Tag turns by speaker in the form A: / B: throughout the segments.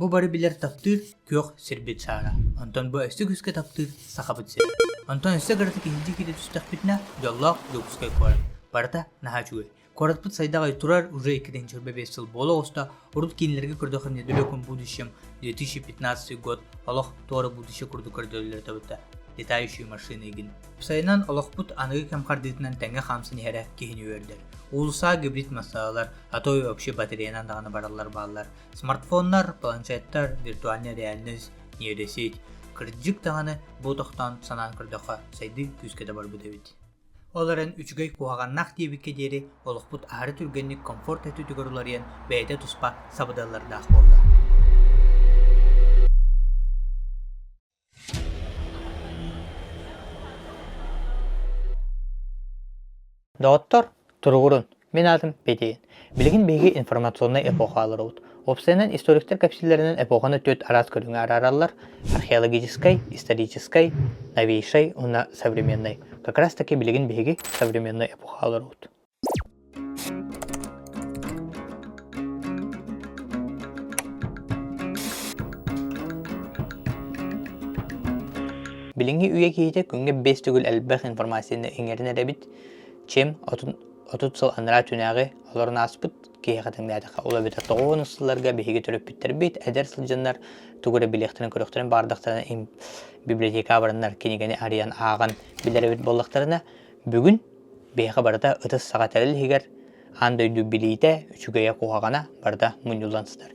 A: Bu bari biler taptır kök sirbit sara. Ondan bu östü küske taptır sahabıt sir. Ondan östü garıtık inci kide tüstak bitna yollak yokuskay koyar. Barata naha çuğu. Koratpıt saydağı turar uca 2 çırbe 5 yıl bolu osta urut kinlerge kurdakın nedülökün bu düşüm 2015 год Allah doğru bu düşü kurdu kurdöller tabıta. Letaющий машины егин. Sayınan Allahput anıgı kemkardetinden tenge hamsın here kihini verdir. Ulusa gibrit masalar, atoy öpşi batareyanan dağını barallar bağlar. Smartfonlar, planşetler, virtualne realiniz, neyresit. Kırcık dağını bu tohtan sanan kırdıqa saydı küskede var bu devit. Оларын үчгэй куаганнах диебикке дери Allahput ahары түргенник комфорт этү түгөрүларыян бэйдэ туспа сабыдаллардаах болла. Доктор, тургурун. Мен атым Петейин. Билигин бейги информационный эпохалары ут. Обсайнан историктер капсиллеринен эпоханы төт арас көрүңө арараллар археологической, исторической, новейшей, уна современной. Как раз таки билигин бейги современный эпохалары ут. Билинги үйе кейте күнгө 5 түгүл әлбэх информацияны эңерин эребит, чем отут сыл аныра түнәгы оларын аспыт кейе қатыңдадыға. Ола бетер тоғуын ұсыларға бейге түріп біттер бейт, әдер сылжандар түгірі білектірін көріқтірін бардықтарына библиотека барындар кенегені ариян ағын білдері бет болықтарына бүгін бейға барда ұтыс сағат әліл егер андойду білейті үчігея қуғағана барда мұнюлансыздар.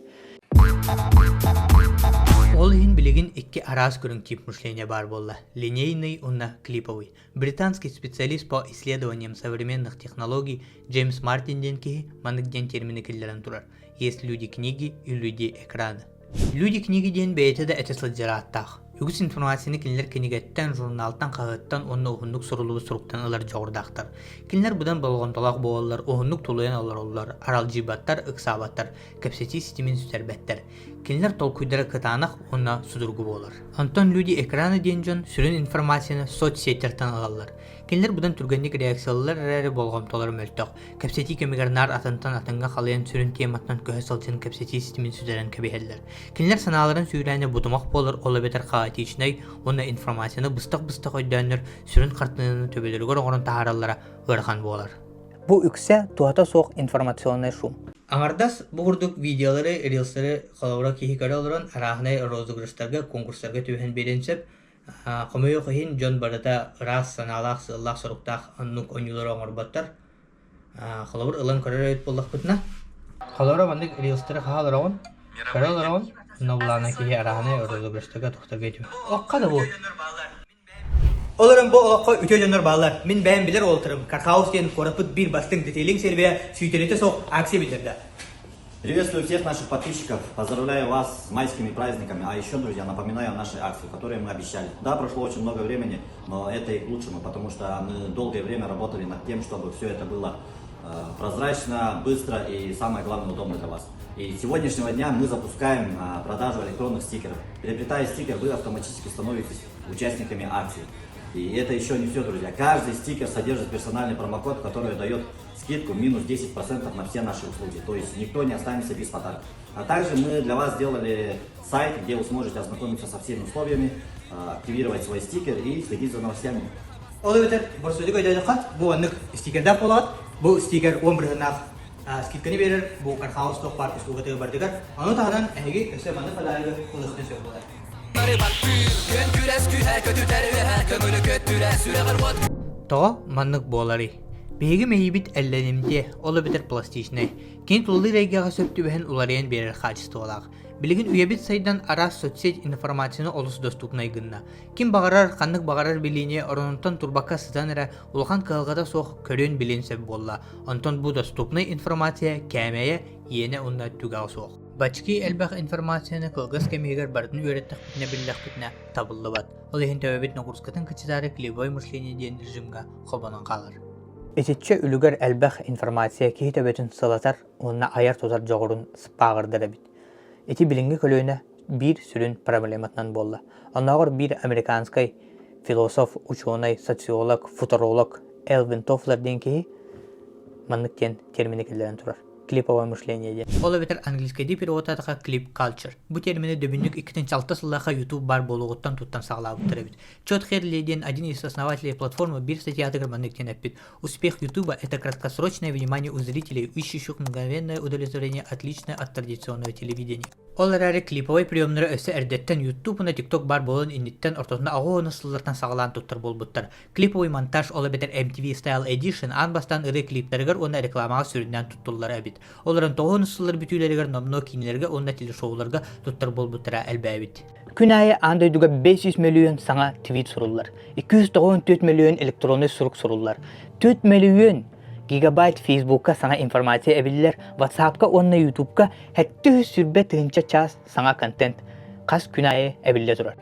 A: Ол ин билигин 2 арас көрүн тип мышления бар болла. Линейный, унна клиповый. Британский специалист по исследованиям современных технологий Джеймс Мартин денки манык-ден термины киллерен турар. Есть люди-книги и люди-экраны. Люди-книги ден бейте да этесладжараттах. Үгіс информацияны кинлер кенегеттен, журналттан, қағыттан, онны оғынлық сұрылығы сұрықтан алар жоғырдақтар. Кинлер бұдан болғанталақ болалар, оғынлық толуян алар олар, арал жибаттар, ықсабаттар, кәпсети системин сүтербәттер. Кинлер толкуйдары кытанақ, онна судырғы болар. Антон люди экраны денжон сүрін информацияны соцсеттерден алалар. Кинлер бұдан түргенlik реакциялар әрі болғанталар мөлтіқ. Кәпсети кемігернар атынтан атынға қалайын сүрін тематтан көе салчын кәпсети системин сүтерен кәбейелдер. Кинлер саналарын сүйрәне бұдымақ болар, ола бетер қағатичнай, онна информацияны быстық өйдәнір сүрін қартынын төбелерігер оғырын тағаралара ғырған болар. Бұл үксе туата соқ информационный шум. Аңардас бұғырдық видеолары, рилсары қалауыра кейікері олырын арағынай розыгрыштарға, конкурстарға түйген беренсеп, қомойы қойын жон барыда рас саналақ, сыллақ, сұрықтақ, аннук ойнылары оңырбаттар. Қалауыр ұлан көрер өйт болдақ бұтына. Қалауыра бандық рилстары қағалыр оғын, көрер оғын, Новлана кейі арағынай розыгрыштарға тұқтарға ету. Оққады бұл. Оларым бұл олаққа үте жондар бағалар. Мен бәйін білер олтырым. Кархаус ден қорапыт бір бастың детейлің селбе сүйтереті соқ акция білдерді.
B: Приветствую всех наших подписчиков. Поздравляю вас с майскими праздниками. А еще, друзья, напоминаю о нашей акции, которую мы обещали. Да, прошло очень много времени, но это и к лучшему, потому что мы долгое время работали над тем, чтобы все это было прозрачно, быстро и, самое главное, удобно для вас. И с сегодняшнего дня мы запускаем продажу электронных стикеров. Приобретая стикер, вы автоматически становитесь участниками акции. И это еще не все, друзья. Каждый стикер содержит персональный промокод, который дает скидку минус 10% на все наши услуги. То есть никто не останется без подарка. А также мы для вас сделали сайт, где вы сможете ознакомиться со всеми условиями, активировать свой стикер и следить за новостями.
A: Bu stiker 11'ına skidkani verir, bu Karhaus Stock Park üstüge bardikar. Onu tahadan egi ösemanı falayı kılıqını söylüyorlar. Тоға маннык болары. Беги мейбит әлләнемде олы битер пластичный. Кен тулы региға сөптү бәһен уларыян берер хачысты олақ. Билигин уябит сайдан арас соцсет информацияны олысы доступнай гынна. Ким бағарар, қаннык бағарар билине оронунтан турбака сызаныра улахан кылғада соқ көрен билен сөп болла. Онтон бу доступнай информация кәмәйе ені онна түгау соқ. Бачки әлбәқ информацияны кылгыз кемегер бардын өйреттік бітіне білдік бітіне табылды бат. Ол ехін тәуебет нұғырскатын кычидары клевой мышление ден режимға қобанын қалар. Этетче үлігер әлбәқ информация кей төбетін сылатар, онына аяр тозар жоғырын спағырдыры бит. Эти билинги көлөйіне bir sürün проблематынан болла. Оннағыр bir американскай философ, ученый, социолог, футуролог Элвин Тофлер ден кейі манныктен термини келдерін тұрар. клиповое мышление де. Ол бетер английскийди переводатака clip culture. Бу термини дөбүннүк 2006 сыллаха YouTube бар болугуттан туттан саглаабыттыр бит. Чот Херлиден, один из основателей платформы, бир статьядыгар манныктен эппит. Успех YouTube — это краткосрочное внимание у зрителей, ищущих мгновенное удовлетворение, отличное от традиционного телевидения. Ол эрәре клиповой приемнары өсө эрдеттен YouTube-на TikTok бар болон инниттен ортосуна агоона сыллартан сагалаан туттар болбуттар. Клиповый монтаж ол бетер MTV Style Edition анбастан ыры клиптеригер онна рекламага сүрүнөн туттуллар эбит. Оларын тоғон сыллар бүтүүлеригер номно кинилерге онна телешоуларга туттар болбуттара элбэбит. Күн айы андойдуга 500 миллион саңа твит суруллар, 294 миллион электронный сурук суруллар, 4 миллион гигабайт Фейсбукка саңа информация эбиллер, WhatsAppка онна YouTube'ка хәтті сүрбе тыынча час саңа контент қас күн айы эбилле турар.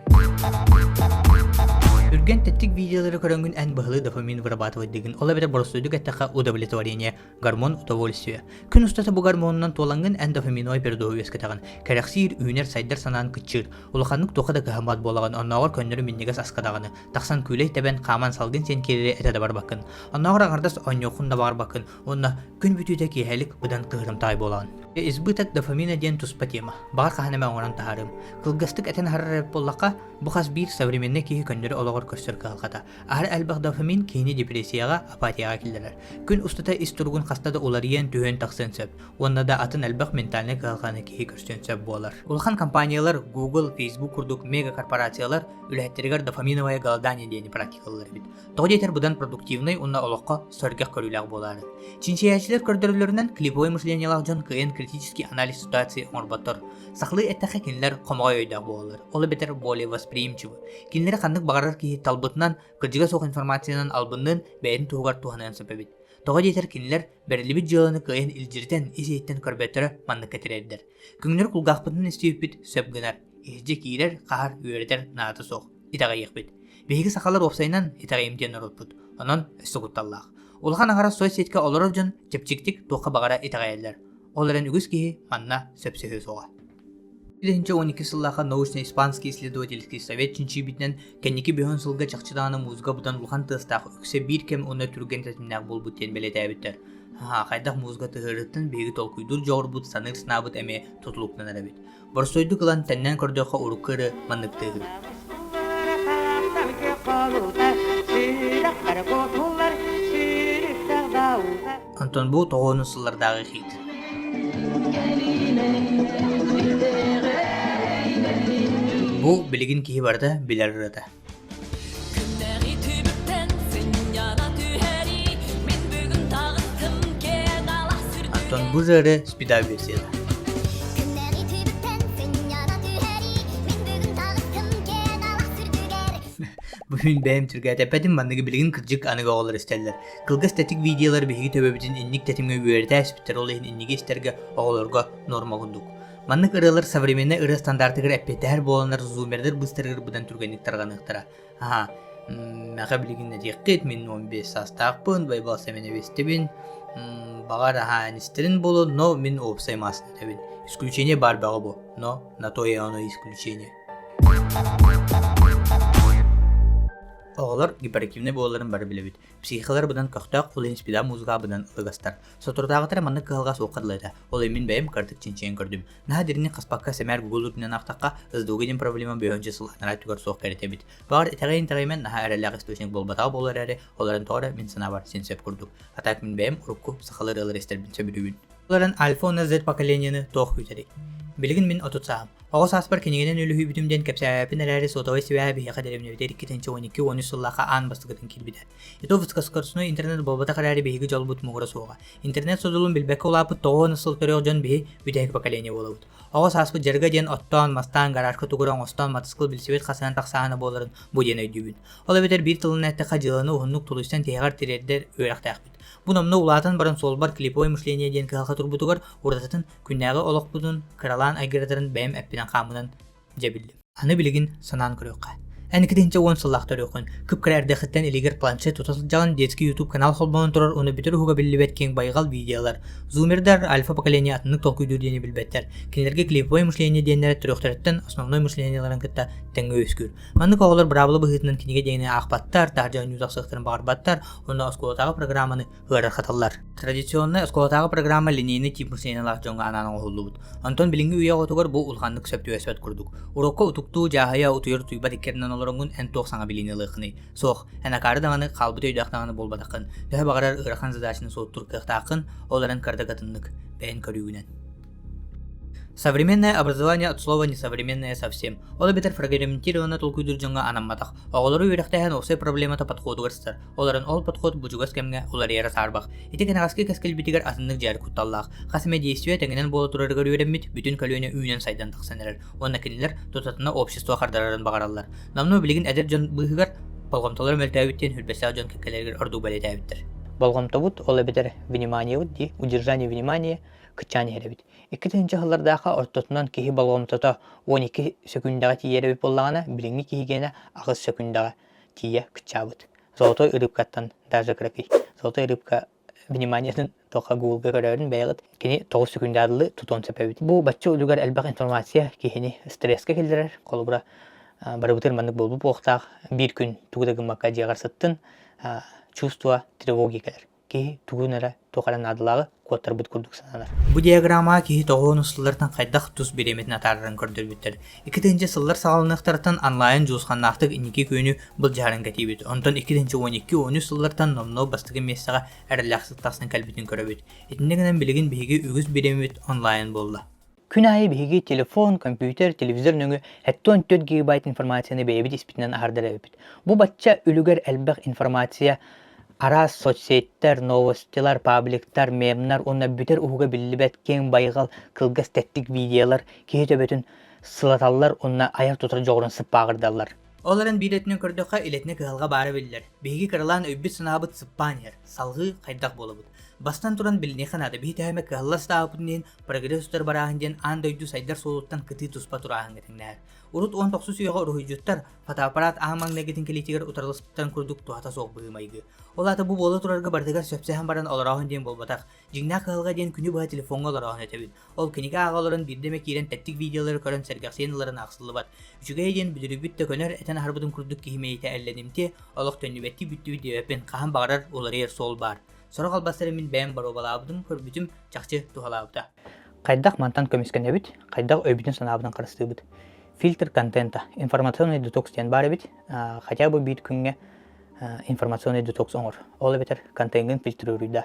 A: Үрген теттик видеолары көрөнгүн ән быһылы дофамин вырабатывать деген ола бетер боростойдук әттәқа удовлетворение, гормон удовольствие. Күн устаты бу гормонунан туолангын ән дофаминой пердоу ескетаган. Кәрәксир үйнер сайдар санаан кычыр. Улаханнык тоқада кахамат болаган, оннагор көннөрү миннегес аскадаганы. Тақсан күлей тебен қаман салгын сен керере әтәді бар бакын. Оннагор аңардас оньоқын да бар бакын. Онна күн бүтүйдә киһәлик бұдан кыһырым тай болаган. Избыток дофамина ден туспа тема. Бар қаханама оңаран тахарым. Кылгастык әтен харрарып боллақа, бұқас бир современный киһи көннөрү олагор көстөр калгата. Ар әлбәк дофамин киһини депрессияга, апатияга килдерер. Күн устата истургун хастада уларыен түйөн таксын сөп. Онда да атын әлбәк ментальный калганы киһи көстөн сөп болар. Улхан компаниялар Google, Facebook курдук мега корпорациялар үләһтергер дофаминовая голодание дени практикалар бит. Тогдетер будан продуктивный унна олоққа сөргәк көрүләк болар. Чинчиячилер көрдөрүлөрүнөн клиповое мышлениялар жон кыйын критический анализ ситуации орбатор. Сахлы эттәхә кинләр комага өйдә болар. Ол бетер более восприимчивы. Кинләр хандык багарар ки талбытнан кырҗыга сок информациянан албыннан бәйин тугар туһанан сөпебит. Тога детер кинләр берлибит җылыны кыйын илҗирдән исәйттән көрбәттере манны кәтерәдер. Күңнәр кулгахпытын истеп сөп гынар. Эҗе кирер кар үертер наты сок. Итага йыкбит. Беги сахалар опсайнан итага имтен ротпут. Анан өстөгүтталлах. Улхан агара соцсетке олорор жон чепчиктик тока багара итагаялар. Оларын үгүс ки манна сөпсөһө сога. 2012 сыллаха научно-испанский исследовательский совет чинчи битнен кенники бөһөн сылга чакчыдааны музга будан улхан тыстах өксе бир кем уна түрген тетиннак болбут тен белетебиттер. Кайдак музга тыгырыттын беги толкуйдур жорбут саныр сынабыт эме тутулуктан арабит. Борсойду кылан теннен көрдөкө уруккыры манныктыгы. Антон бу тоғону сыллардагы хит. Бу билигин киһи барда билер ырата. Антон бу жары спида версияда. Бүгүн бәйим түргә тәпәдин манныгы билигин кырҗык аныга олар истәлләр. Кылгас тәтик видеолар биһиги төбәбитин инник тәтимгә үәрдә спитер олыһын инниге истәргә оголорга норма гундук. Маннык ырылар современный ыры стандартыгыр әппетәр боланар зумердер быстыргыр будан түргәнник тарганыктыра. Мәгә билигин нәтиҗәт мин 15 састакпын, байбалса менә вестебин. Багар нистерин болу, но мин опсаймасын дебин. Исключение бар багы бу, но на то и оно исключение. Оғылар гиперактивный боларын бары білебет. Психикалар бұдан көқтақ, олын спида музыға бұдан ылығастар. Сотырдағытыр манны кығылға соққырлайды. Ол емін бәйім картық ченчен көрдім. Наға деріне қаспаққа сәмәр Google үрінен ақтаққа ұздуғыден проблема бөйінче сылғанара түгір соқ кәрітебет. Бағар этағайын тағаймен наға әрәләғ источник болбатағы болар әрі, оларын тоғыра мен сына бар сен сөп көрдік. Атак мен бәйім ұрыққу сықылыр ылыр естер бін сөбірігін. Оларын Альфа Z поколенияны тоқ үйтерек. Билигин мен отутсаам. Оғыз аспар кенегенен өлі бүтімден кәпсәпін әрәрі сотавай севәбі яқа дәремневдер 2-12-13 сыллаға ан бастығытын келбеді. Ето вұтскаскарсыны интернет болбата қарәрі бейгі жол бұт мұғыра соға. Интернет созылын білбәкі олапы тоғын сыл төрек жон бейі бүтәк поколение болабыд. Оғыз аспы жарға ден оттан, мастан, гарашқа тұғыран остан, матысқыл білсевет қасынан тақсағаны боларын бұ ден өйдүйбін. Ола бетер бір тылын әтті жылыны ұғынлық тұлыстан тегар терердер өйрақтақпыд. Бу номны улатын барын солбар клиповое мышление ден калха турбутугар урдатын күннәгы олоқ будун кыралан айгыратарын бәйім әппинен қамынан жабілдім. Аны білігін санан көрөққа. Әнекеденче 10 сыллақтар өкін. Күпкірәрді қыттан елегер планшет тұтасылжаған детский YouTube канал холбауын тұрар, оны бітір хуға білібет кең байғал видеолар. Зумердар альфа поколения атынық толкүйдер дені білбеттер. Кенелерге клиповой мышление денлері түріқтіріттен основной мышленияларын кітта тәңі өскүр. Манны коғылар бравылы бұғытының кенеге дегіне ақпаттар, тағжан юзақсықтарын бағырбаттар, онда осколатағы программаны ғырыр қаталар. Традиционный осколатағы программа линейный тип мышлениялар жоңға ананың оғылы бұд. Антон білінгі үйе ғотығыр бұл ұлғандық сөпту әсбет күрдік. Урокқа ұтуқту жағая ұтуйыр тұйба декерінен оларыңын ән тоқсаңа біліне лықыны. Соқ, ән ақары дағаны қалбыт өйдақтағаны болбадақын. Дөй бағарар ұрақан задашыны соғыттыр қықтақын, оларын кардагатынлық бәйін көрігінен. Современное образование от слова несовременное совсем. Ола бетер фрагментированно толкуйдур жоңга анамматах. Оголору үйрәктәһән осы проблемата подходу гырстыр. Оларын ол подход буҗугас кемгә улар яра сарбах. Ите генәгаски кескел битигер атыннык җар кутталлах. Хасыме действие тәңенән бола турарга үйрәнмит, бүтүн көлөнә үйнән сайдан тыксаннар. Онна кинилер тотатына общество хардарарын багаралар. Намны билеген әдер жон быгыр болгомтолар мөлтәбиттен хүлбәсә жон кекелергә орду балетәбиттер. Болгомтобут ола бетер внимание ди, удержание внимания, кычаны херебит. 2-нче хыллардағы ортотунан кихи болгомтото 12 секундага тиеребит боллагана, билинги кихигене агыс секундага тие кычабыт. Золотой рыбкаттан даже крапи. Золотой рыбка вниманиятын тоқа гуылга көрөрүн бәйгыт кини 9 секундадылы тутон сепебит. Бу бачча улугар элбак информация кихини стресске келдирер. Колубура барыбытыр мандык болбу боқтақ bir күн тугудагымакка жигарсыттын чувство тревоги келер. Ки тугунара тоқаран адылағы коттар бұт күрдік саналар. Бұл диаграмма ки тоғын ұсылардан қайдақ тұс береметін атарырын көрдір біттер. 2-нче сыллар сағалынықтардан онлайн жуысқаннақтық инеке күйіні бұл жарын кәтей біт. Онтан 2-нче 12-13 сыллардан номно бастығы местаға әрілақсықтақсын кәлбетін көрі біт. Етіндегінен білігін бейге үгіз беремет онлайн болды. Күн айы бейге телефон, компьютер, телевизор нөңі 14 гигабайт информацияны бейбіт испитінен ағардар әбіт. Бұл батча үлігер әлбәқ информация арас соцсеттер, новостилар, пабликтар, мемнар, онна бүтер уға білібет кен байғал кылгас тәттік видеолар, кейті бөтін сылаталар, онна аяр тұтыр жоғырын сыппағырдалар. Оларын билетінен көрдіққа илетіне кығалға бары білдер. Бейгі кырылан өйбіт сынабыт сыппан ер, салғы қайдақ болыбыт. Бастан туран биліне қанады бей тәйме кығалла стағыпытынен прогрессутар барағынден андойду сайдар солуттан кыты туспа турағын кетіңнәр. Урут 19 сүйеға ұрғыжуттар фотоаппарат ағамаң нәгетін келетігер ұтарлыспыттан күрдік туата соқ бұғымайғы. Олаты бұ болы тұрарға бардығар сөпсәхін баран оларағын ден болбатақ. Жигна қығылға ден күні бұға телефонға оларағын өтебін. Ол кінеге ағаларын бірдеме керен тәттік видеолары көрін сәргәқсенларын ақсылы бат. Жүгей ден бүдірі бүтті көнер әтен арбудың күрдік кехімейті әлленімте олық төннібетті бүтті видеопен қаған бағарар олар ер сол бар. Сорық албастары мен бәйін бар обалабыдың көрбітім жақчы тухалабыда. Қайдақ мантан көмескен әбіт, қайдақ өйбітін санабыдан қарысты бұд. Фильтр контента, информационный детокс ден бар бит, хотя бы бит күнге информационный детокс оңыр. Ол бетер контентін фильтрүрүйді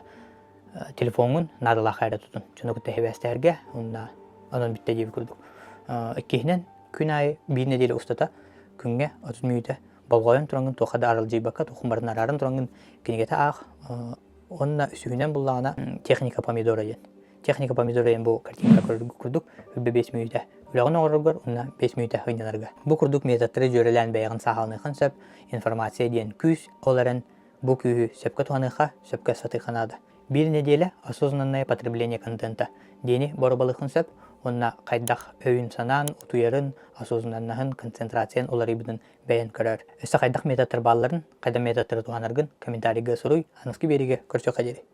A: телефонын надыла қайра тұтын. Чоны күтті хевестерге, онын бітті дейбі күрдік. Еккейінен күн айы бір неделі ұстата күнге 30 минуты болғойын тұраңын тоқады арыл жейбаққа, тоқын барын арарын тұраңын кенегеті ақ, онына үсігінен бұллағына техника помидора ден. Техника помидора ден бұл картинка күрдік, 5 минуты. Үләғын оғырғыр, онна 5 минуты ғыняларға. Бұл күрдік методтары жөрелән бәйғын сағалынықын сөп, информация ден күз, оларын бұл күйі сөпкі туғаныққа, сөпкі сатықанады. Bir неделе осознанное потребление контента. Дені борыбалықын сөп, онна қайдақ өйін санан, ұтуярын, осознаннағын, концентрациян олар ебінің бәйін көрер. Өсі қайдақ методтар балларын, қайда методтары туғанарғын, комментарийге сұруй, анысқы беріге көрсі қадері.